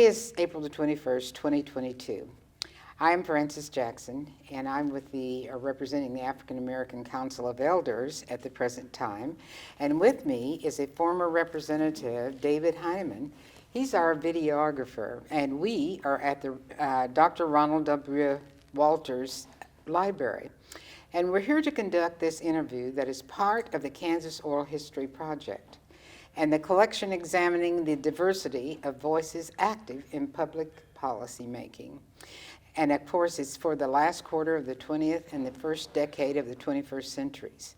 is April the 21st, 2022. I'm Frances Jackson, and I'm with representing the African American Council of Elders at the present time. And with me is a former representative, David Heineman. He's our videographer, and we are at the Dr. Ronald W. Walters Library. And we're here to conduct this interview that is part of the Kansas Oral History Project and the collection examining the diversity of voices active in public policy making. And of course, it's for the last quarter of the 20th and the first decade of the 21st centuries.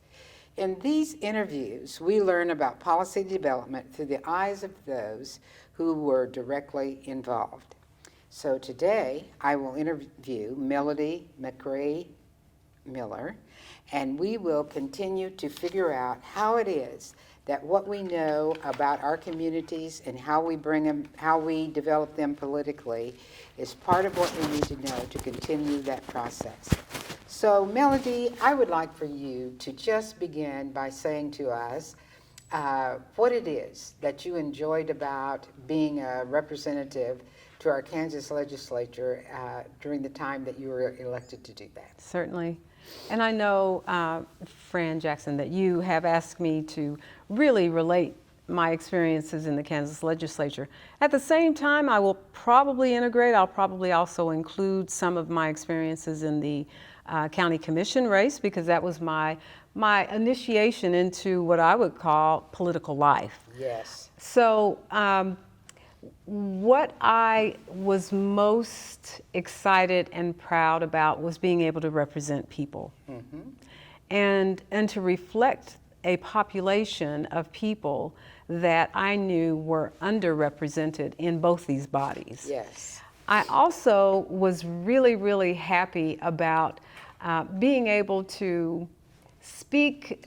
In these interviews, we learn about policy development through the eyes of those who were directly involved. So today, I will interview Melodie McCray-Miller, and we will continue to figure out how it is that what we know about our communities and how we develop them politically is part of what we need to know to continue that process. So Melodie, I would like for you to just begin by saying to us what it is that you enjoyed about being a representative to our Kansas legislature during the time that you were elected to do that. Certainly. And I know, Fran Jackson, that you have asked me to really relate my experiences in the Kansas legislature. At the same time, I will probably integrate, I'll probably also include some of my experiences in the county commission race, because that was my initiation into what I would call political life. Yes. So what I was most excited and proud about was being able to represent people, and to reflect a population of people that I knew were underrepresented in both these bodies. Yes. I also was really, really happy about being able to speak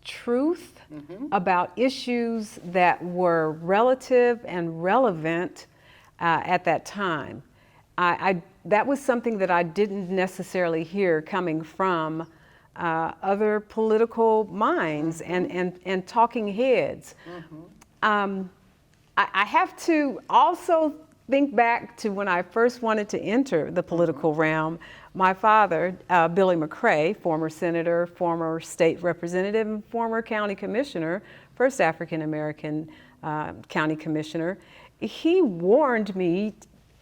truth about issues that were relative and relevant at that time. That was something that I didn't necessarily hear coming from other political minds and talking heads. I have to also think back to when I first wanted to enter the political realm. My father, Billy McCray, former senator, former state representative, and former county commissioner, first African American county commissioner, he warned me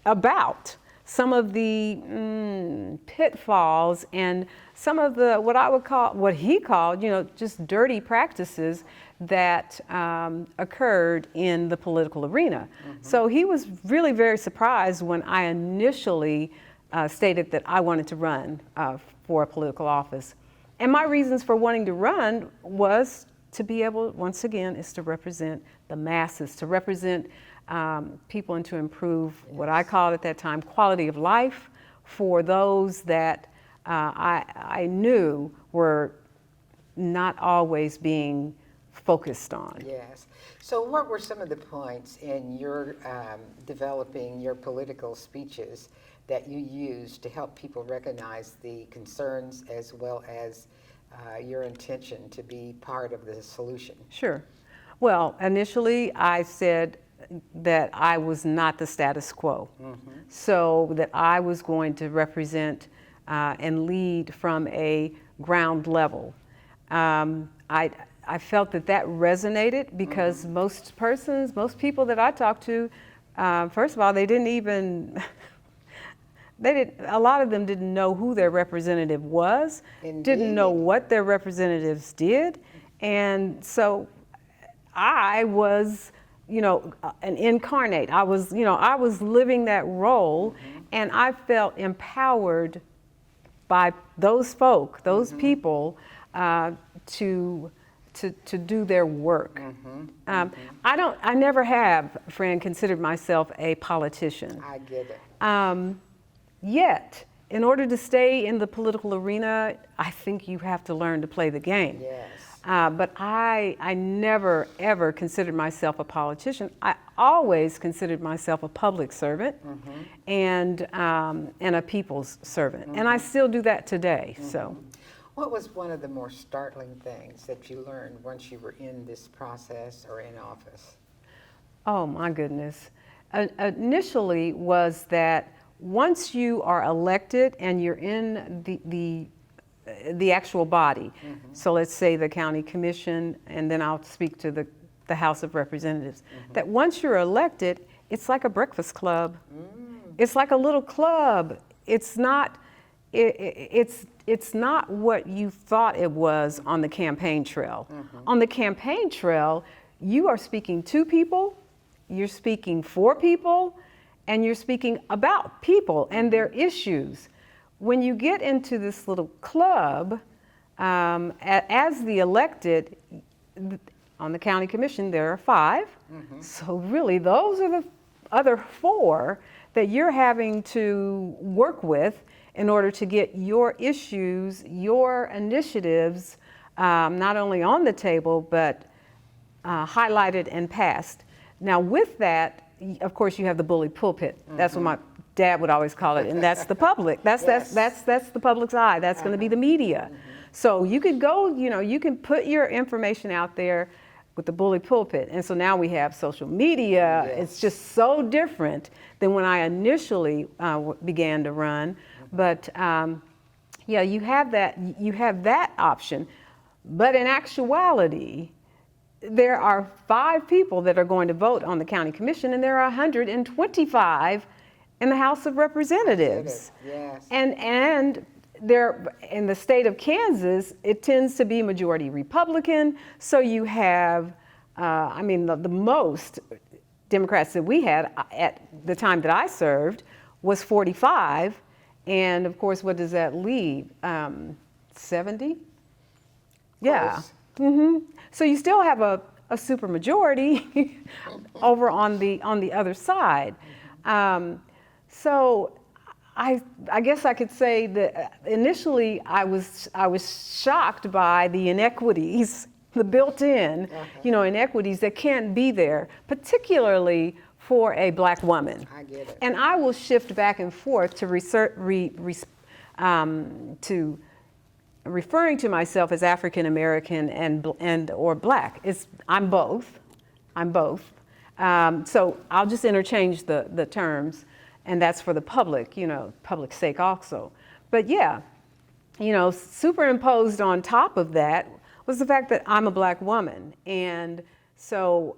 about some of the pitfalls and some of the what he called, just dirty practices that occurred in the political arena. So he was really very surprised when I initially stated that I wanted to run for a political office. And my reasons for wanting to run was to be able, once again, is to represent the masses, to represent people, and to improve what I called at that time quality of life for those that I knew were not always being focused on. Yes. So what were some of the points in your developing your political speeches that you used to help people recognize the concerns as well as your intention to be part of the solution? Sure. Well, initially I said that I was not the status quo. So that I was going to represent and lead from a ground level. I felt that resonated because most people that I talked to, first of all, a lot of them didn't know who their representative was, didn't know what their representatives did. And so I was, an incarnate. I was living that role, and I felt empowered by those folk, those people, to do their work. I never have, Fran, considered myself a politician. I get it. Yet, in order to stay in the political arena, I think you have to learn to play the game. Yes. But I never, ever considered myself a politician. I always considered myself a public servant and a people's servant. And I still do that today. So, what was one of the more startling things that you learned once you were in this process or in office? oh my goodness. initially was that once you are elected and you're in the actual body, so let's say the county commission, and then I'll speak to the House of Representatives, that once you're elected, it's like a breakfast club. It's like a little club. It's not what you thought it was on the campaign trail. On the campaign trail, you are speaking to people, you're speaking for people, and you're speaking about people and their issues. When you get into this little club, as the elected, on the county commission, there are 5. So really, those are the other 4 that you're having to work with in order to get your issues, your initiatives, not only on the table, but highlighted and passed. Now with that, of course, you have the bully pulpit. That's what my dad would always call it, and that's the public. That's the public's eye. That's going to be the media. So you could go, you can put your information out there with the bully pulpit. And so now we have social media. It's just so different than when I initially began to run. But yeah, you have that option. But in actuality, there are 5 people that are going to vote on the county commission, and there are 125 in the House of Representatives. Yes. And there, in the state of Kansas, it tends to be majority Republican. So you have, the most Democrats that we had at the time that I served was 45. And of course, what does that leave? 70? Yeah. So you still have a super majority over on the other side. So I guess I could say that initially I was shocked by the inequities, the built-in, inequities that can't be there, particularly for a Black woman. I get it. And I will shift back and forth to referring to myself as African American and or Black. I'm both. So I'll just interchange the terms, and that's for the public, public's sake also. But yeah, superimposed on top of that was the fact that I'm a Black woman, and so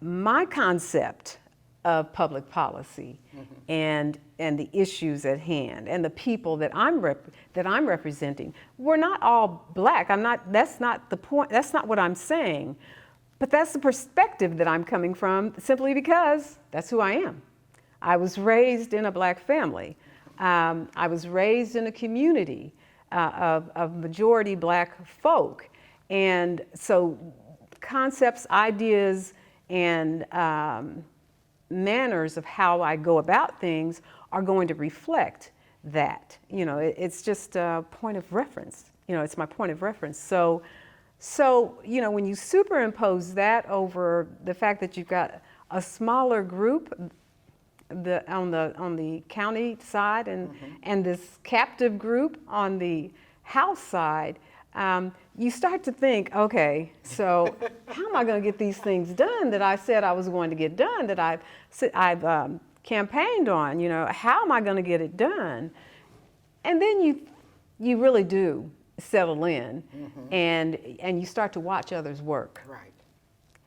my concept of public policy and the issues at hand and the people that I'm representing, we're not all Black. That's not the point. That's not what I'm saying. But that's the perspective that I'm coming from, simply because that's who I am. I was raised in a Black family. I was raised in a community of majority Black folk. And so concepts, ideas, and manners of how I go about things are going to reflect that. It's just a point of reference. It's my point of reference. So when you superimpose that over the fact that you've got a smaller group on the county side and this captive group on the House side, you start to think, okay, so how am I going to get these things done that I said I was going to get done, that I've campaigned on? How am I going to get it done? And then you really do settle in, and you start to watch others work. Right.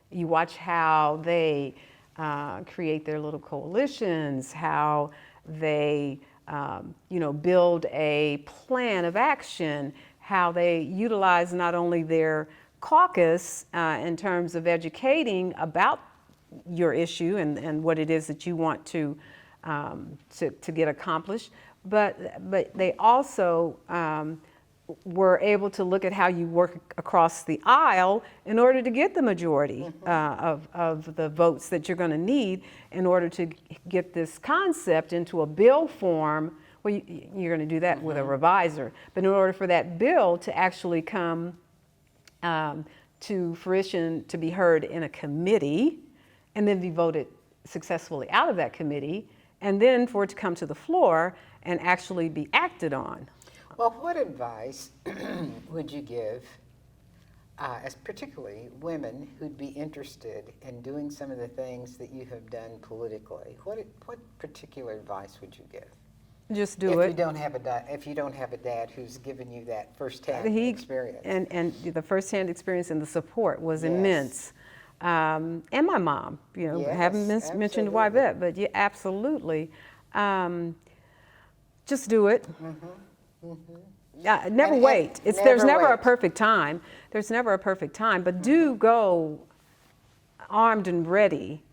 You watch how they create their little coalitions, how they build a plan of action, how they utilize not only their caucus in terms of educating about your issue and what it is that you want to get accomplished, but they also were able to look at how you work across the aisle in order to get the majority of the votes that you're going to need in order to get this concept into a bill form. Well, you're going to do that with a revisor, but in order for that bill to actually come to fruition, to be heard in a committee, and then be voted successfully out of that committee, and then for it to come to the floor and actually be acted on. Well, what advice would you give as particularly women who'd be interested in doing some of the things that you have done politically, what particular advice would you give? Just do if it. You don't have if you don't have a dad who's given you that firsthand experience. And the firsthand experience and the support was Yes. immense. And my mom, Yes, I haven't mentioned why that, but yeah, absolutely. Just do it. Never wait. There's never a perfect time. There's never a perfect time, but do go armed and ready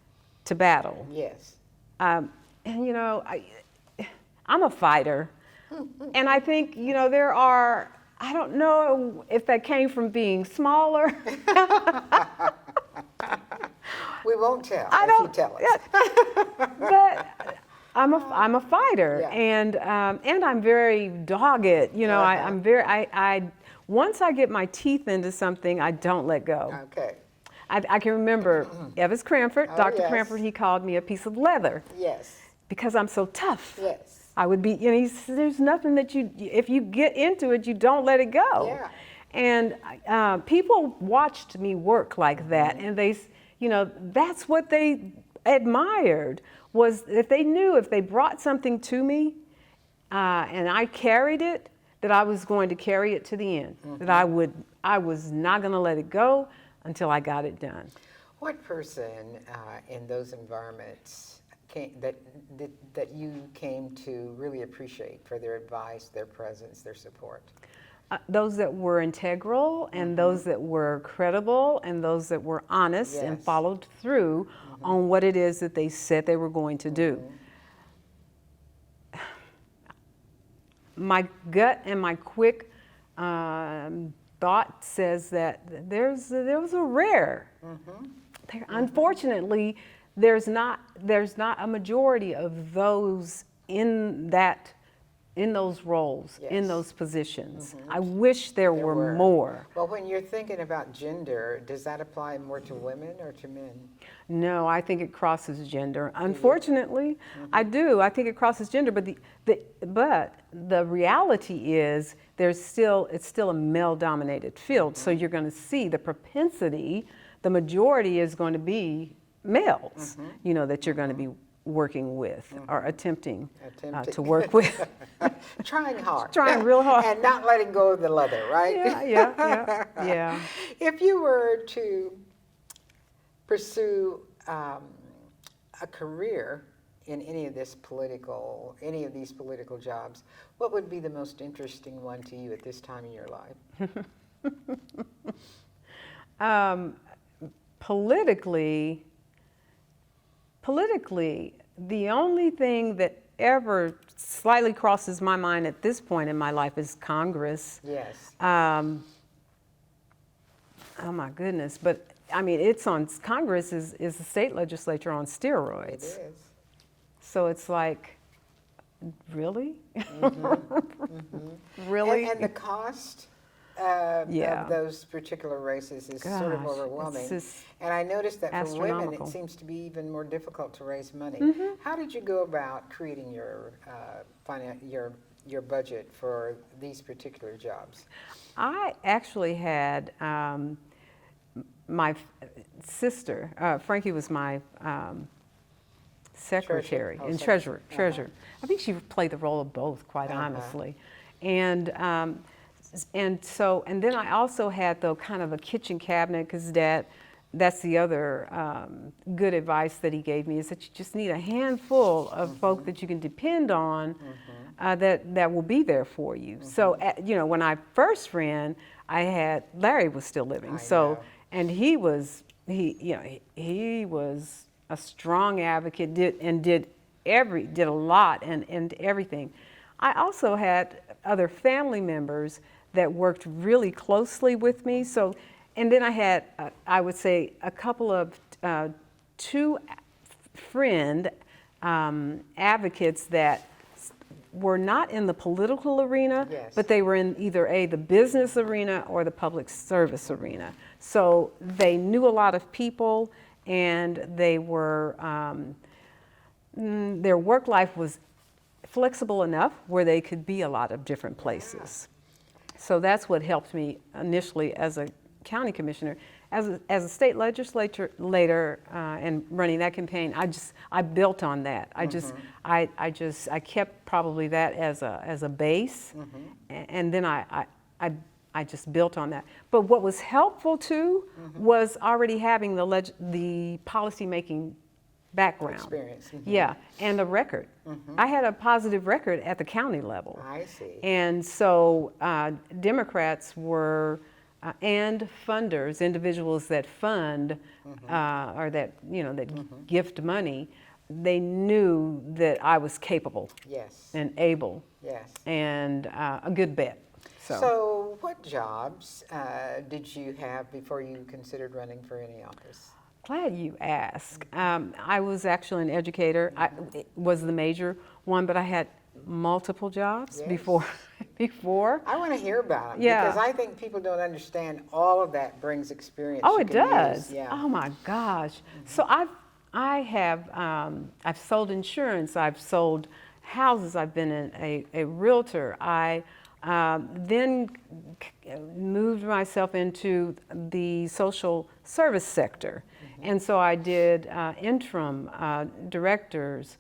to battle. Yes. And I'm a fighter, and I think there are. I don't know if that came from being smaller. We won't tell I if don't, you tell us. But I'm a fighter, Yeah. and I'm very dogged. I'm very. I once I get my teeth into something, I don't let go. Okay. I can remember Evis Cranford, Oh, Dr. yes. Cranford. He called me a piece of leather Yes. because I'm so tough. Yes. I would be. He said, there's nothing that if you get into it, you don't let it go. Yeah. And people watched me work like that, and that's what they admired, was that they knew if they brought something to me and I carried it, that I was going to carry it to the end, that I was not going to let it go until I got it done. What person in those environments that you came to really appreciate for their advice, their presence, their support? Those that were integral, and those that were credible, and those that were honest and Yes. followed through on what it is that they said they were going to do. My gut and my quick thought says that there was a rare. Unfortunately, there's not a majority of those in those roles, in Yes. those positions. I wish there were more. Well, when you're thinking about gender, does that apply more to women or to men? No, I think it crosses gender. Unfortunately, I do. I think it crosses gender, but the reality is it's still a male-dominated field. So you're going to see the propensity. The majority is going to be males. That you're going to be working with or attempting to work with. Trying hard. Trying real hard. And not letting go of the leather, right? Yeah. If you were to pursue a career in any of these political jobs, what would be the most interesting one to you at this time in your life? Politically, the only thing that ever slightly crosses my mind at this point in my life is Congress. Yes. Oh my goodness! But I mean, Congress is the state legislature on steroids. It is. So it's like, really, really, And the cost of those particular races is sort of Gosh, overwhelming. it's just And I noticed that for women, astronomical. it seems to be even more difficult to raise money. How did you go about creating your budget for these particular jobs? I actually had my sister, Frankie was my secretary and treasurer. I think she played the role of both, quite honestly. And then I also had kind of a kitchen cabinet, because that's the other good advice that he gave me, is that you just need a handful of folk that you can depend on that will be there for you. So when I first ran, Larry was still living. And he was a strong advocate, did a lot and everything. I also had other family members that worked really closely with me. So, and then I had, I would say, a couple of two friend advocates that were not in the political arena, but they were in either the business arena or the public service arena. So they knew a lot of people, and they were their work life was flexible enough where they could be a lot of different places. So that's what helped me initially as a County commissioner. As a state legislator and running that campaign, I built on that. I kept probably that as a base, and then I just built on that. But what was helpful too was already having the policy making background. Experience. Yeah, and the record. I had a positive record at the county level. I see. And so Democrats were, and funders, individuals that fund or that, that gift money, they knew that I was capable Yes. and able Yes. and a good bet. So what jobs did you have before you considered running for any office? Glad you asked. I was actually an educator. It was the major one, but I had multiple jobs Yes. before. I want to hear about them Yeah. because I think people don't understand all of that brings experience. Oh, you it can does. use. Yeah. Oh my gosh. So I've sold insurance. I've sold houses. I've been a realtor. I then moved myself into the social service sector. And so I did interim directors,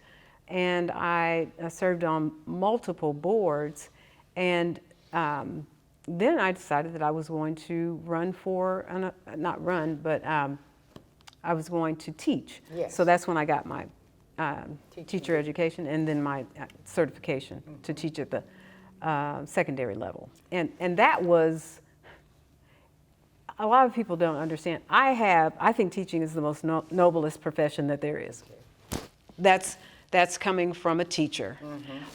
and I served on multiple boards. And then I decided that I was going to run for, not run, but I was going to teach. Yes. So that's when I got my Teaching. teacher education and then my certification to teach at the secondary level. And that was, a lot of people don't understand. I think teaching is the most noblest profession that there is. That's coming from a teacher.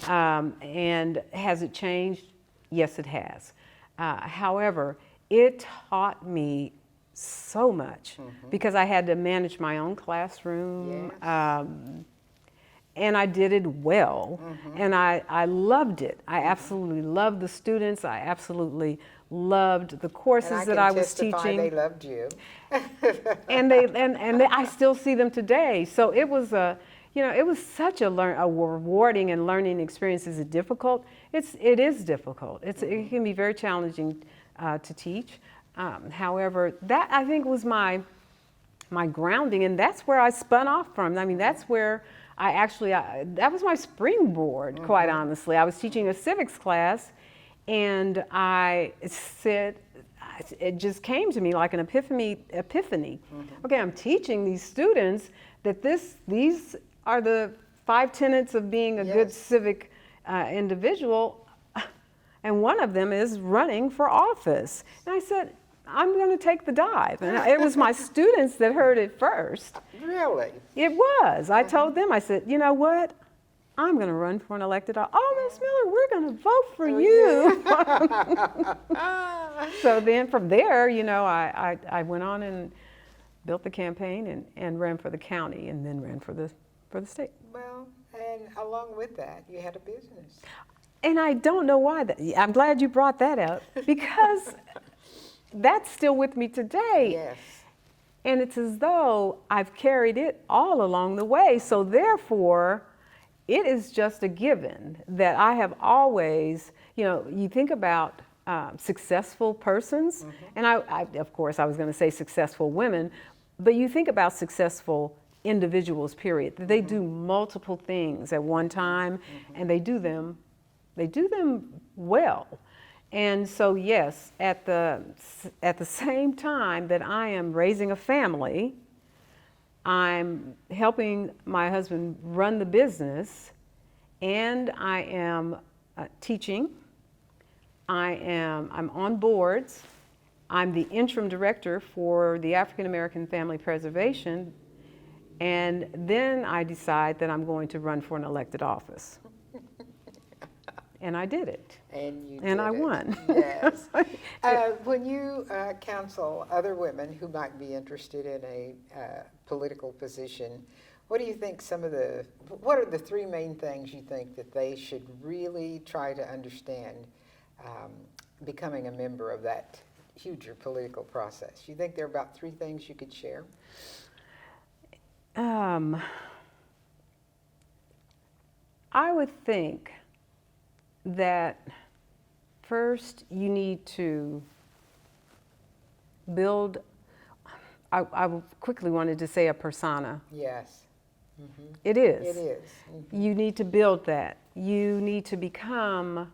And has it changed? Yes, it has. However, it taught me so much because I had to manage my own classroom. Yes. And I did it well, and I loved it. I absolutely loved the students. I absolutely loved the courses that I was teaching. They loved you. And I still see them today. So it was it was such a rewarding and learning experience. Is it difficult? It is difficult. It can be very challenging to teach. However, that I think was my grounding, and that's where I spun off from. I mean, that's where that was my springboard, quite honestly. I was teaching a civics class, and I said, it just came to me like an epiphany. Okay, I'm teaching these students that these are the 5 tenets of being a good civic individual, and one of them is running for office. And I said, I'm going to take the dive. And it was my students that heard it first. Really? It was. I told them, I said, you know what? I'm going to run for an elected office. Oh, Ms. Miller, we're going to vote for you. So then from there, I went on and built the campaign and ran for the county and then ran for the state. Well, and along with that, you had a business. And I don't know why. I'm glad you brought that up because that's still with me today. Yes. And it's as though I've carried it all along the way. So therefore, it is just a given that I have always, you think about successful persons, and I of course, I was going to say successful women, but you think about successful individuals, period. They do multiple things at one time, and they do them well. And so yes, at the same time that I am raising a family, I'm helping my husband run the business, and I am teaching. I'm on boards. I'm the interim director for the African American Family Preservation, and then I decide that I'm going to run for an elected office. And I did it. And I won. Yes. When you counsel other women who might be interested in a political position, what do you think what are the 3 main things you think that they should really try to understand becoming a member of that huger political process? You think there are about 3 things you could share? I would think that first you need to build, I quickly wanted to say a persona. Yes. It is. It is. You need to build that. You need to become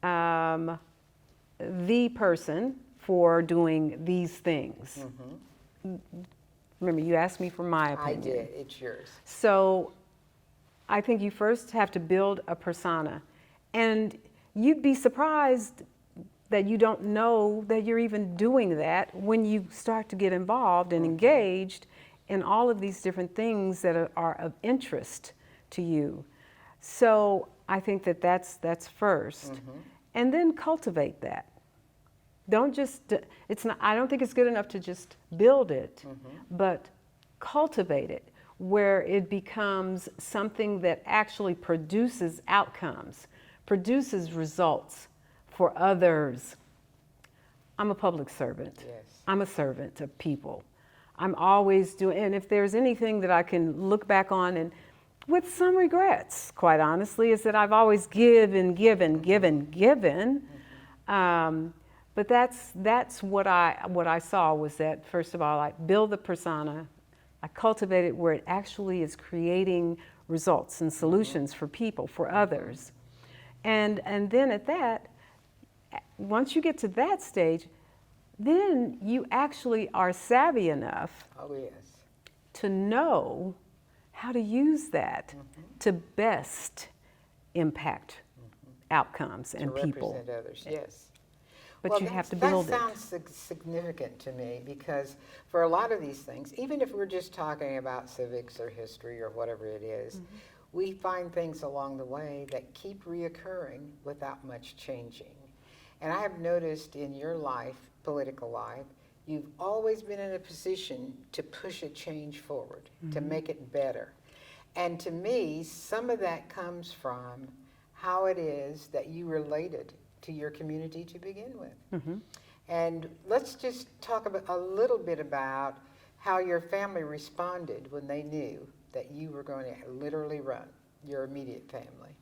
the person for doing these things. Remember, you asked me for my opinion. I did. It's yours. So I think you first have to build a persona. And you'd be surprised that you don't know that you're even doing that when you start to get involved and engaged in all of these different things that are of interest to you. So I think that that's first. And then cultivate that. Don't just, it's not, I don't think it's good enough to just build it, but cultivate it where it becomes something that actually produces outcomes, produces results for others. I'm a public servant. Yes. I'm a servant of people. I'm always doing, and if there's anything that I can look back on and with some regrets, quite honestly, is that I've always given. But that's what I saw was that, first of all, I build the persona, I cultivate it where it actually is creating results and solutions for people, for others. And then at that, once you get to that stage, then you actually are savvy enough to know how to use that to best impact outcomes and people. To represent others, yes. But you have to build it. That sounds significant to me because for a lot of these things, even if we're just talking about civics or history or whatever it is, we find things along the way that keep reoccurring without much changing. And I have noticed in your life, political life, you've always been in a position to push a change forward, to make it better. And to me, some of that comes from how it is that you related to your community to begin with. And let's just talk a little bit about how your family responded when they knew that you were going to literally run, your immediate family.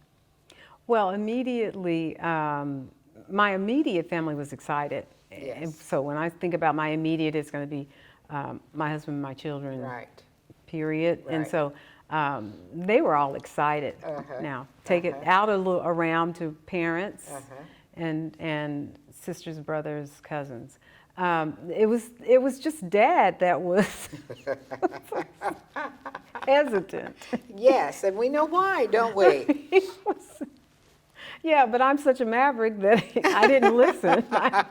Well, immediately, my immediate family was excited. Yes. And so when I think about my immediate, it's going to be my husband and my children, Right. period. Right. And so they were all excited. Now, take it out around to parents and sisters, brothers, cousins. It was just Dad that was hesitant. Yes, and we know why, don't we? Yeah, but I'm such a maverick that I didn't listen. I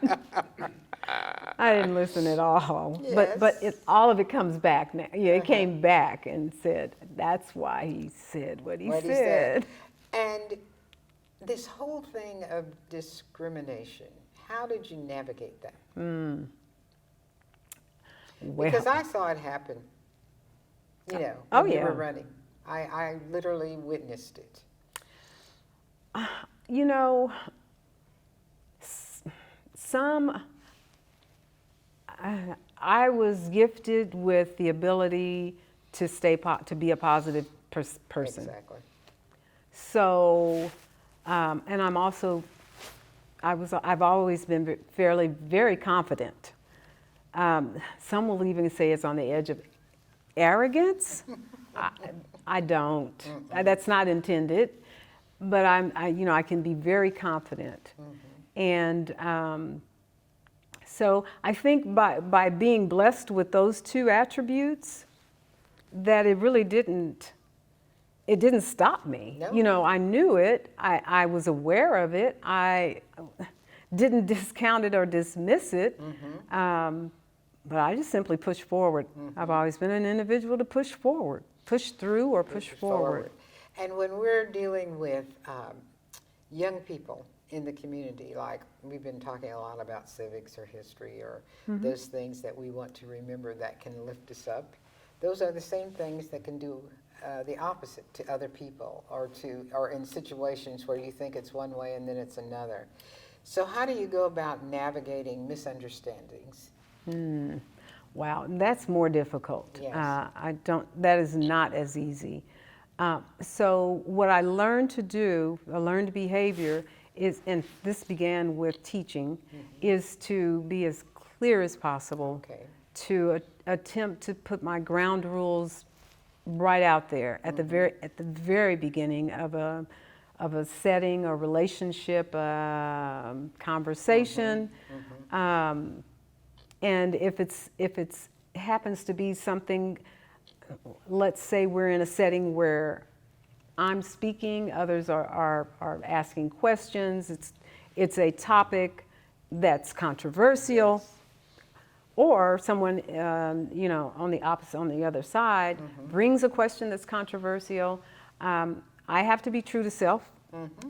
didn't listen at all. Yes. But all of it comes back now. Yeah, it came back and said, that's why he said what he said. And this whole thing of discrimination, how did you navigate that? Well, Because I saw it happen, when you were running. I literally witnessed it. I was gifted with the ability to be a positive person. Exactly. So, and I've always been very confident. Some will even say it's on the edge of arrogance. I don't. That's not intended. But I can be very confident. And so I think by being blessed with those two attributes, that it really didn't stop me. No. I knew it. I was aware of it. I didn't discount it or dismiss it. But I just simply pushed forward. I've always been an individual to push forward, push through or push forward. And when we're dealing with young people in the community, like we've been talking a lot about civics or history or those things that we want to remember that can lift us up, those are the same things that can do the opposite to other people or in situations where you think it's one way and then it's another. So how do you go about navigating misunderstandings? Wow, that's more difficult. Yes. That is not as easy. So what I learned to do, a learned behavior is, and this began with teaching, is to be as clear as possible, Okay. to attempt to put my ground rules right out there at the very beginning of a setting, a relationship, conversation. And if it's happens to be something, let's say we're in a setting where I'm speaking, others are asking questions, it's a topic that's controversial. Yes. Or someone, on the other side, brings a question that's controversial. I have to be true to self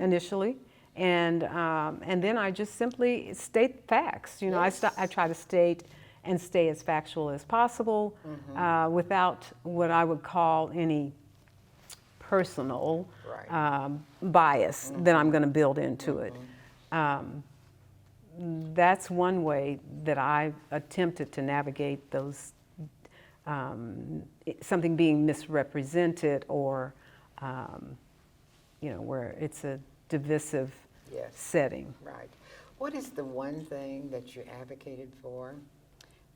initially, and then I just simply state facts. Yes. I try to state and stay as factual as possible, without what I would call any personal Right. bias that I'm going to build into it. That's one way that I've attempted to navigate those, something being misrepresented or, where it's a divisive Yes. setting. Right. What is the one thing that you advocated for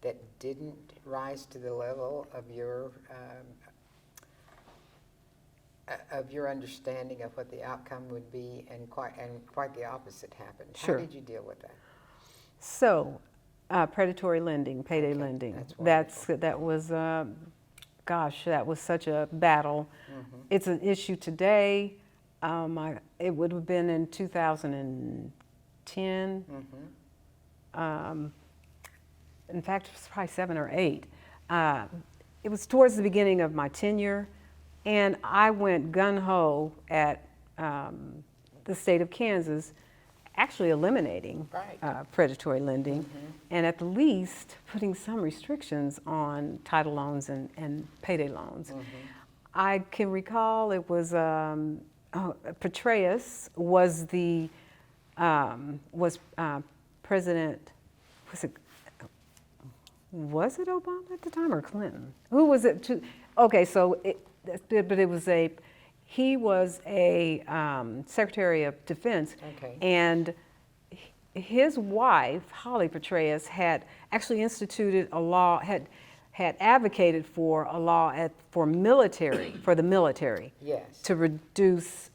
that didn't rise to the level of your understanding of what the outcome would be, and quite the opposite happened? Sure. How did you deal with that? So, predatory lending, payday Okay, lending. that's That was, that was such a battle. It's an issue today. It would have been in 2010. In fact, it was probably 7 or 8. It was towards the beginning of my tenure, and I went gung-ho at the state of Kansas, actually eliminating Right. predatory lending, and at the least putting some restrictions on title loans and payday loans. I can recall it was Petraeus was the president. Was it Obama at the time or Clinton? Who was it? Okay, so he was a Secretary of Defense, Okay. and his wife, Holly Petraeus, had actually instituted a law, had advocated for a law for the military, Yes. to reduce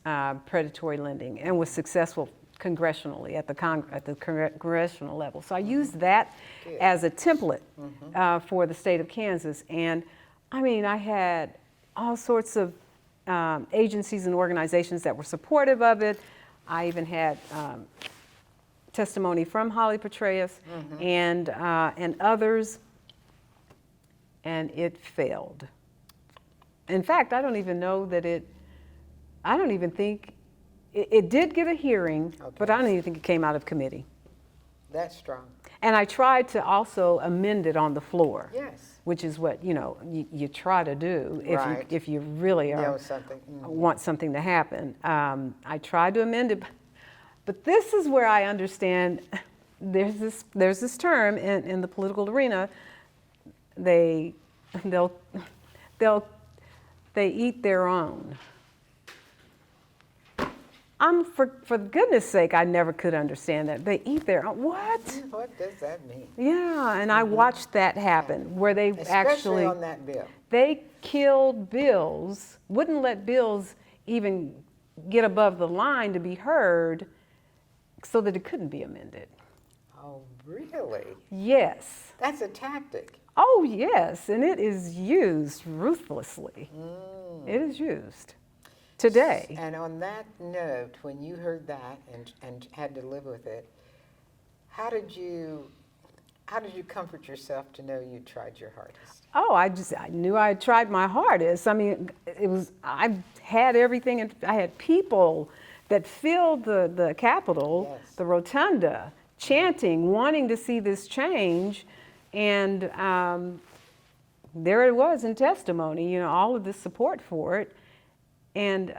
predatory lending, and was successful congressionally at the congressional level. So I used that Good. as a template for the state of Kansas, and I had all sorts of agencies and organizations that were supportive of it. I even had testimony from Holly Petraeus and others, and it failed. In fact, I don't even think it did get a hearing, but I don't even think it came out of committee. That's strong. And I tried to also amend it on the floor. Yes. Which is what you try to do Right. if you really Know something. want something to happen. I tried to amend it, but this is where I understand there's this term in the political arena. They eat their own. For goodness sake, I never could understand that. They eat their own. What? What does that mean? Yeah, and I watched that happen where they Especially on that bill. they killed bills, wouldn't let bills even get above the line to be heard so that it couldn't be amended. Oh, really? Yes. That's a tactic. Oh, yes, and it is used ruthlessly. It is used today. And on that note, when you heard that and had to live with it, how did you comfort yourself to know you tried your hardest? Oh, I knew I had tried my hardest. I had everything, and I had people that filled the Capitol, Yes. the Rotunda, chanting, wanting to see this change, and there it was in testimony, all of this support for it, and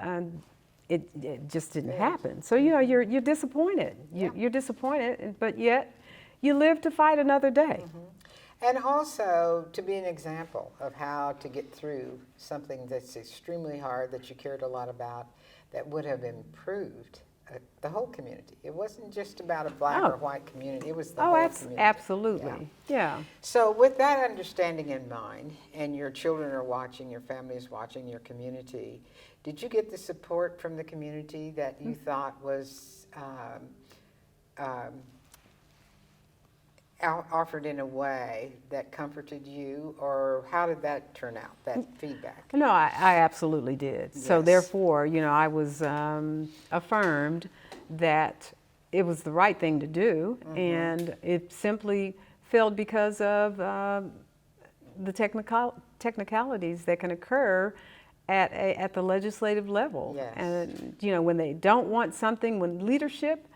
it just didn't happen. So you're disappointed. You're disappointed, but yet you live to fight another day. And also to be an example of how to get through something that's extremely hard, that you cared a lot about, that would have improved the whole community. It wasn't just about a black or white community. It was the Oh, whole community. absolutely. Yeah. So with that understanding in mind, and your children are watching, your family is watching, your community, did you get the support from the community that you thought was offered in a way that comforted you, or how did that turn out, that feedback? No, I absolutely did. So Yes. therefore, I was affirmed that it was the right thing to do, and it simply failed because of the technicalities that can occur at the legislative level. Yes. And when they don't want something, when leadership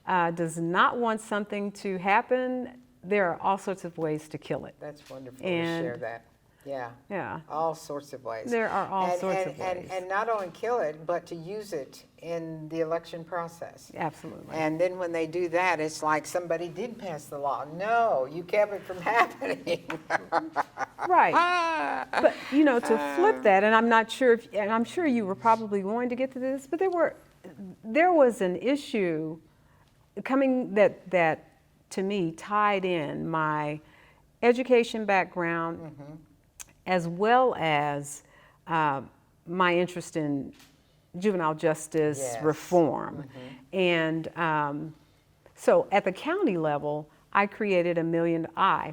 does not want something to happen, there are all sorts of ways to kill it. That's wonderful And- to share that. Yeah. Yeah. All sorts of ways. There are all sorts of ways. And not only kill it, but to use it in the election process. Absolutely. And then when they do that, it's like somebody did pass the law. No, you kept it from happening. Right. But, to flip that, and I'm not sure and I'm sure you were probably going to get to this, but there was an issue coming that to me tied in my education background as well as my interest in juvenile justice Yes. reform. And so at the county level, I created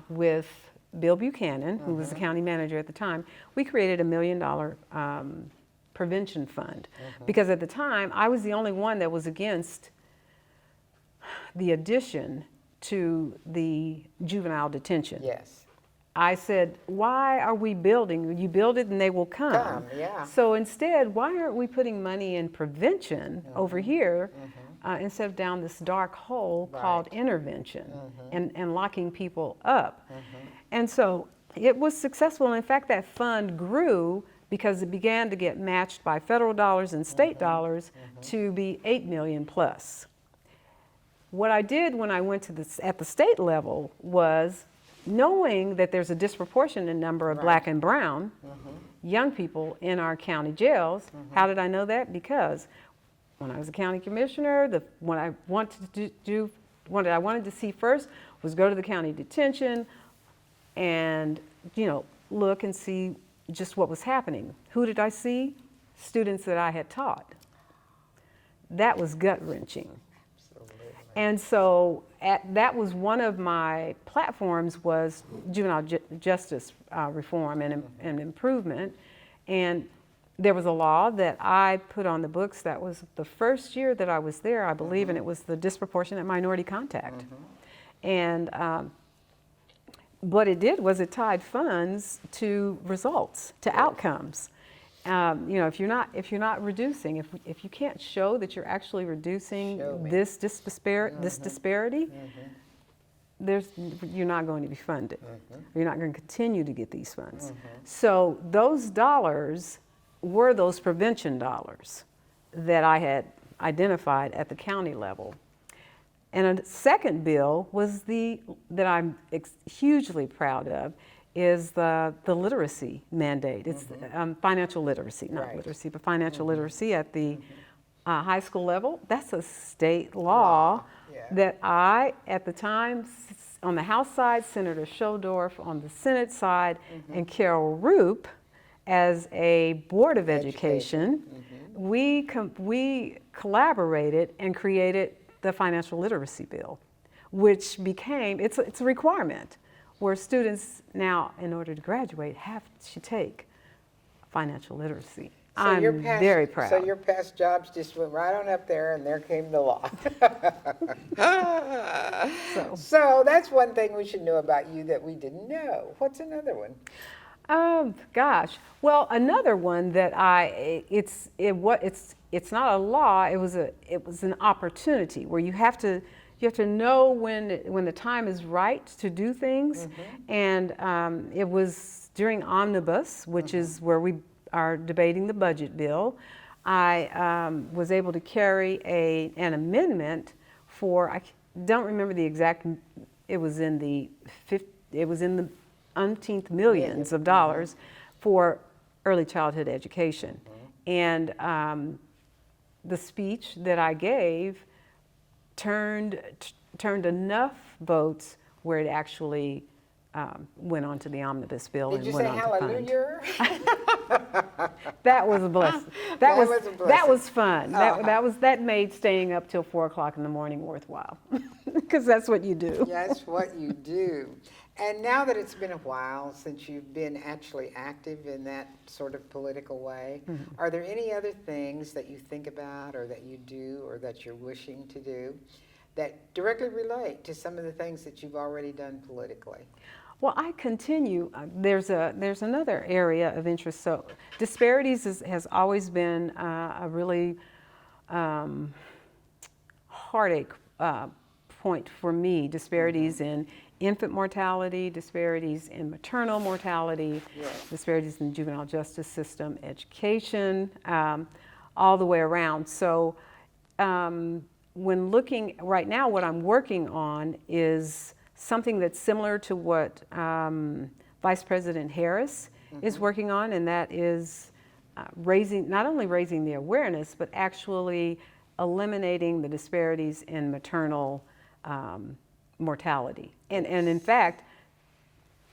with Bill Buchanan, who was the county manager at the time. We created $1 million prevention fund because at the time I was the only one that was against the addition to the juvenile detention. Yes. I said, why are we building? You build it and they will come. Yeah. So instead, why aren't we putting money in prevention over here instead of down this dark hole called intervention and locking people up? And so it was successful. In fact, that fund grew because it began to get matched by federal dollars and state dollars to be 8 million plus. What I did when I went to at the state level was, knowing that there's a disproportionate number of black and brown young people in our county jails. How did I know that? Because when I was a county commissioner, what I wanted to see first was go to the county detention and look and see just what was happening. Who did I see? Students that I had taught. That was gut-wrenching. And so that was one of my platforms, was juvenile justice reform and improvement. And there was a law that I put on the books that was the first year that I was there, I believe, and it was the disproportionate minority contact. And what it did was it tied funds to results, to outcomes. If you're not reducing, if you can't show that you're actually reducing this disparity, you're not going to be funded. You're not going to continue to get these funds. So those dollars were those prevention dollars that I had identified at the county level. And a second bill was that I'm hugely proud of, is the literacy mandate. It's financial literacy, not literacy, but financial literacy at the high school level. That's a state law that I, at the time, on the House side, Senator Schodorf, on the Senate side, and Carol Roop, as a Board of Education, we collaborated and created the financial literacy bill, which became, it's a requirement, where students now, in order to graduate, have to take financial literacy. So I'm very proud. So your past jobs just went right on up there, and there came the law. So that's one thing we should know about you that we didn't know. What's another one? Gosh. Well, another one that it's not a law. It was an opportunity where you have to know when the time is right to do things. And it was during Omnibus, which is where we are debating the budget bill. I was able to carry an amendment for, I don't remember the exact, it was in the umpteenth millions of dollars for early childhood education. And the speech that I gave turned enough votes where it actually went on to the omnibus bill Did and you went say on to fund. hallelujah? That was a blessing. That was a That blessing. was fun. That made staying up till 4 o'clock in the morning worthwhile, because that's what you do. That's what you do. And now that it's been a while since you've been actually active in that sort of political way, are there any other things that you think about or that you do or that you're wishing to do that directly relate to some of the things that you've already done politically? Well, I continue. There's another area of interest. So disparities has always been a really heartache point for me. Disparities in infant mortality, disparities in maternal mortality, disparities in the juvenile justice system, education, all the way around. So when looking right now, what I'm working on is something that's similar to what Vice President Harris is working on, and that is not only raising the awareness, but actually eliminating the disparities in maternal mortality. And in fact,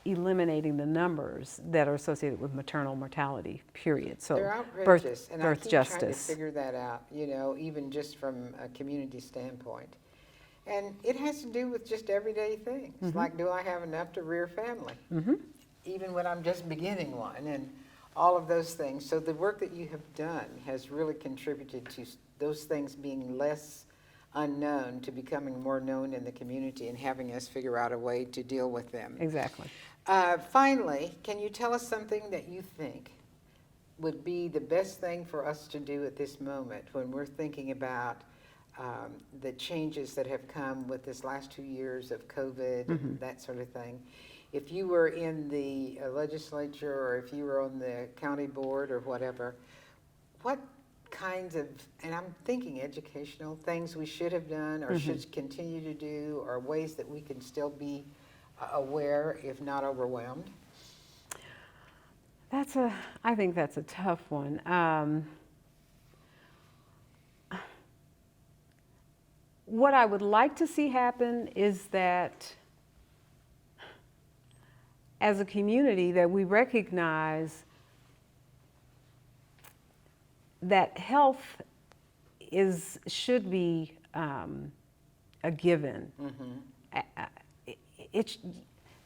eliminating the numbers that are associated with maternal mortality, period. So they're outrageous, and I birth keep justice. trying to figure that out, even just from a community standpoint. And it has to do with just everyday things, like, do I have enough to rear a family? Even when I'm just beginning one, and all of those things. So the work that you have done has really contributed to those things being less unknown to becoming more known in the community and having us figure out a way to deal with them. Exactly. Finally, can you tell us something that you think would be the best thing for us to do at this moment when we're thinking about the changes that have come with this last 2 years of COVID and that sort of thing? If you were in the legislature or if you were on the county board or whatever, what kinds of, and I'm thinking educational things we should have done or should continue to do, or ways that we can still be aware, if not overwhelmed? I think that's a tough one. What I would like to see happen is that as a community that we recognize that health should be a given.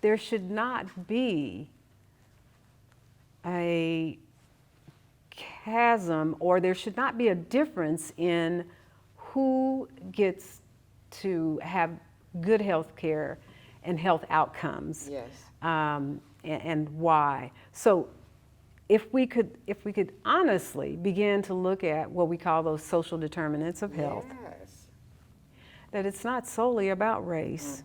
There should not be a chasm, or there should not be a difference in who gets to have good health care and health outcomes. Yes. And why. So if we could honestly begin to look at what we call those social determinants of health, Yes. that it's not solely about race,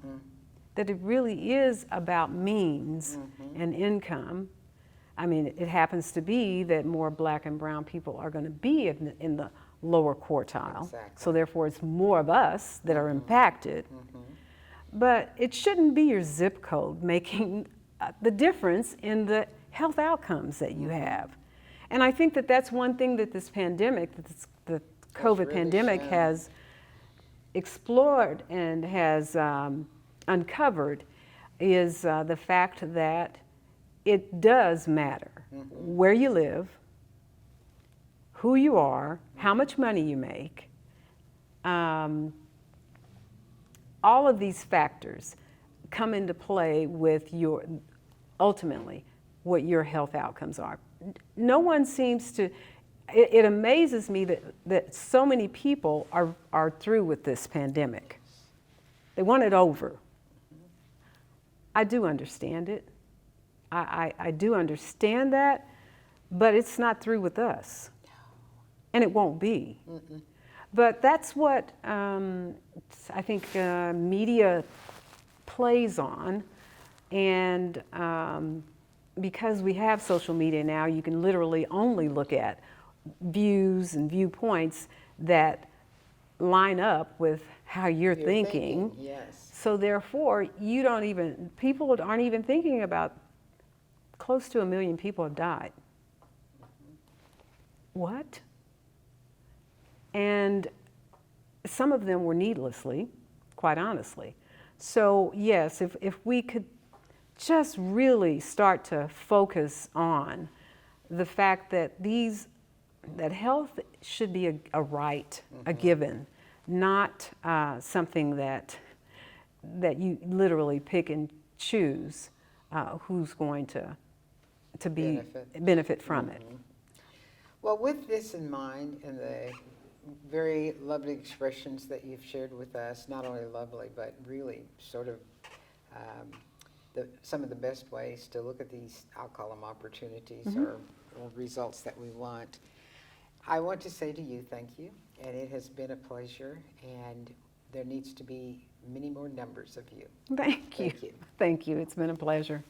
that it really is about means and income. I mean, it happens to be that more black and brown people are going to be in the lower quartile. Exactly. So therefore it's more of us that are impacted. But it shouldn't be your zip code making the difference in the health outcomes that you have. And I think that that's one thing that this pandemic, the COVID really pandemic shown. has explored and has uncovered is the fact that it does matter where you live, who you are, how much money you make. All of these factors come into play with ultimately what your health outcomes are. No one seems to, it amazes me that so many people are through with this pandemic. They want it over. I do understand it. I do understand that, but it's not through with us. And it won't be. But that's what I think media plays on. And because we have social media now, you can literally only look at views and viewpoints that line up with how you're thinking. Yes. So therefore, people aren't even thinking about close to 1 million people have died. What? And some of them were needlessly, quite honestly. So yes, if we could just really start to focus on the fact that that health should be a right, a given, not something that you literally pick and choose who's going to benefit from it. Well, with this in mind and the very lovely expressions that you've shared with us, not only lovely, but really sort of some of the best ways to look at these, I'll call them opportunities or results that we want. I want to say to you, thank you, and it has been a pleasure, and there needs to be many more numbers of you. Thank you. Thank you. Thank you. It's been a pleasure.